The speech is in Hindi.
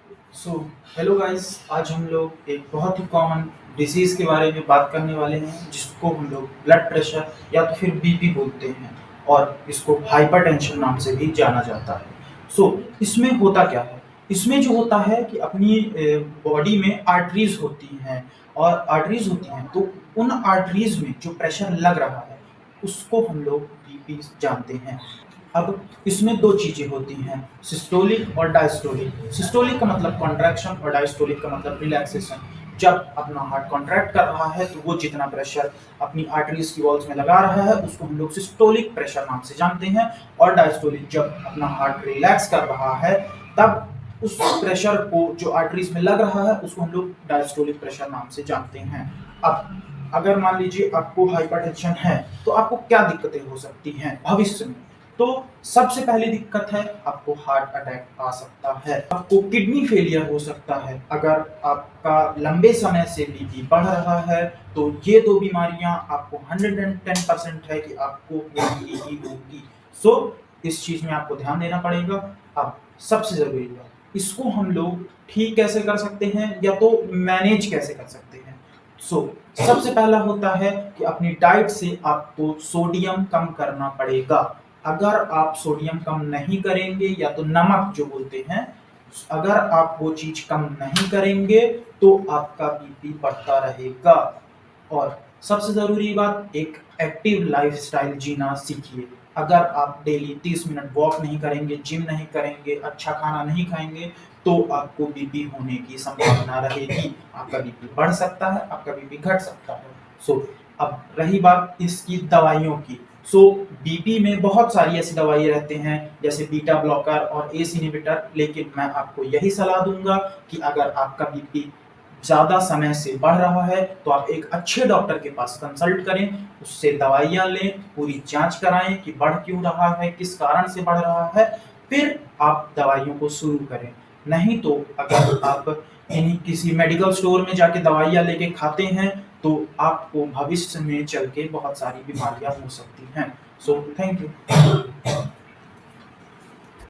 सो हेलो गाइस, आज हम लोग एक बहुत ही कॉमन डिजीज़ के बारे में बात करने वाले हैं जिसको हम लोग ब्लड प्रेशर या तो फिर बीपी बोलते हैं और इसको हाइपरटेंशन नाम से भी जाना जाता है। सो इसमें होता क्या है? इसमें जो होता है कि अपनी बॉडी में आर्टरीज़ होती हैं और आर्टरीज़ होती हैं तो उन आर्टरीज़ में जो प्रेशर लग रहा है उसको हम लोग बीपी जानते हैं। अब इसमें 2 चीज़ें होती हैं, सिस्टोलिक और डायस्टोलिक। सिस्टोलिक का मतलब कॉन्ट्रैक्शन और डायस्टोलिक का मतलब रिलैक्सेशन। जब अपना हार्ट कॉन्ट्रैक्ट कर रहा है तो वो जितना प्रेशर अपनी आर्टरीज की वॉल्स में लगा रहा है उसको हम लोग सिस्टोलिक प्रेशर नाम से जानते हैं, और डायस्टोलिक जब अपना हार्ट रिलैक्स कर रहा है तब उस प्रेशर को जो आर्टरीज में लग रहा है उसको हम लोग डायस्टोलिक प्रेशर नाम से जानते हैं। अब अगर मान लीजिए आपको हाइपरटेंशन है तो आपको क्या दिक्कतें हो सकती हैं भविष्य में? तो सबसे पहली दिक्कत है, आपको हार्ट अटैक आ सकता है, आपको किडनी फेलियर हो सकता है। अगर आपका लंबे समय से बीपी बढ़ रहा है तो ये 2 बीमारियां आपको 110% है कि आपको होगी ही होगी। सो इस चीज में आपको ध्यान देना पड़ेगा। अब सबसे जरूरी बात, इसको हम लोग ठीक कैसे कर सकते हैं या तो मैनेज कैसे कर सकते हैं? सबसे पहला होता है कि अपनी डाइट से आपको सोडियम कम करना पड़ेगा। अगर आप सोडियम कम नहीं करेंगे या तो नमक जो बोलते हैं, अगर आप वो चीज कम नहीं करेंगे तो आपका बीपी बढ़ता रहेगा। और सबसे ज़रूरी बात, एक एक्टिव लाइफ़स्टाइल जीना सीखिए। अगर आप डेली 30 मिनट वॉक नहीं करेंगे, जिम नहीं करेंगे, अच्छा खाना नहीं खाएँगे, तो आपको बीपी होने की संभावना रहेगी। आपका बीपी बढ़ सकता है, आपका बीपी घट सकता है। अब रही बात इसकी दवाइयों की। बीपी में बहुत सारी ऐसी दवाइयाँ रहते हैं जैसे बीटा ब्लॉकर और एस इनहिबिटर, लेकिन मैं आपको यही सलाह दूँगा कि अगर आपका बीपी ज़्यादा समय से बढ़ रहा है तो आप एक अच्छे डॉक्टर के पास कंसल्ट करें, उससे दवाइयाँ लें, पूरी जाँच कराएँ कि बढ़ क्यों रहा है, किस कारण से बढ़ रहा है, फिर आप दवाइयों को शुरू करें। नहीं तो अगर आप इन्हीं किसी मेडिकल स्टोर में जाके दवाइयाँ लेके खाते हैं तो आपको भविष्य में चल के बहुत सारी बीमारियाँ हो सकती हैं। Thank you.